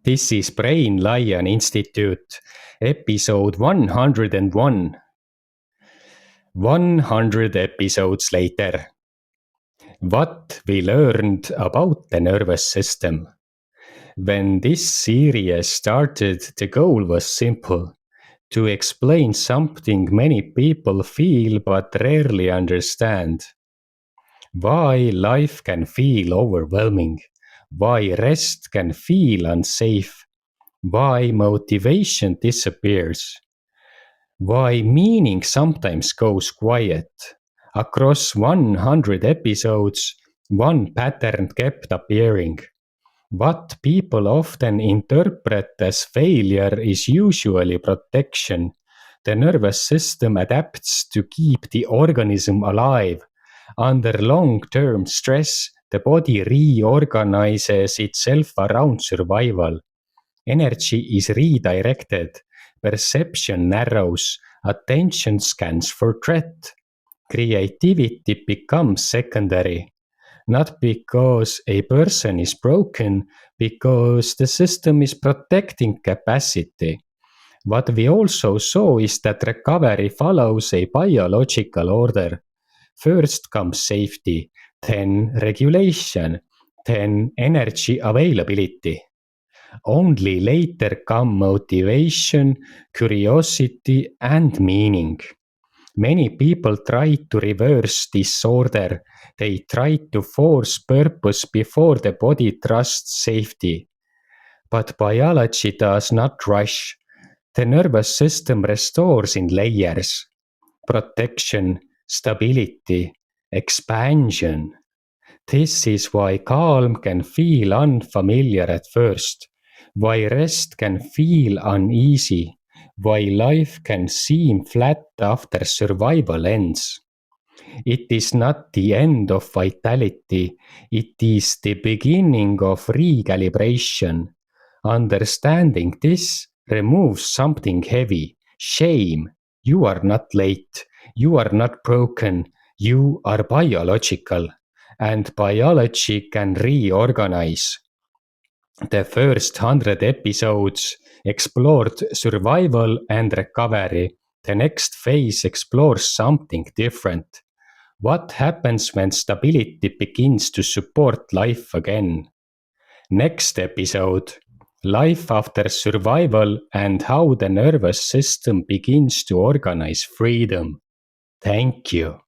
This is Brain Lion Institute, episode 101. 100 episodes later. What we learned about the nervous system. When this series started, the goal was simple: to explain something many people feel but rarely understand. Why life can feel overwhelming. Why rest can feel unsafe. Why motivation disappears. Why meaning sometimes goes quiet. Across 100 episodes, one pattern kept appearing. What people often interpret as failure is usually protection. The nervous system adapts to keep the organism alive. Under long-term stress, the body reorganizes itself around survival. Energy is redirected, perception narrows, attention scans for threat. Creativity becomes secondary, not because a person is broken, because the system is protecting capacity. What we also saw is that recovery follows a biological order. First comes safety, then regulation, then energy availability. Only later come motivation, curiosity, and meaning. Many people try to reverse this order. They try to force purpose before the body trusts safety. But biology does not rush. The nervous system restores in layers. Protection, stability, expansion. This is why calm can feel unfamiliar at first, why rest can feel uneasy, why life can seem flat after survival ends. It is not the end of vitality, it is the beginning of recalibration. Understanding this removes something heavy, shame. You are not late, you are not broken, you are biological. And biology can reorganize. The first 100 episodes explored survival and recovery. The next phase explores something different. What happens when stability begins to support life again? Next episode: life after survival and how the nervous system begins to organize freedom. Thank you.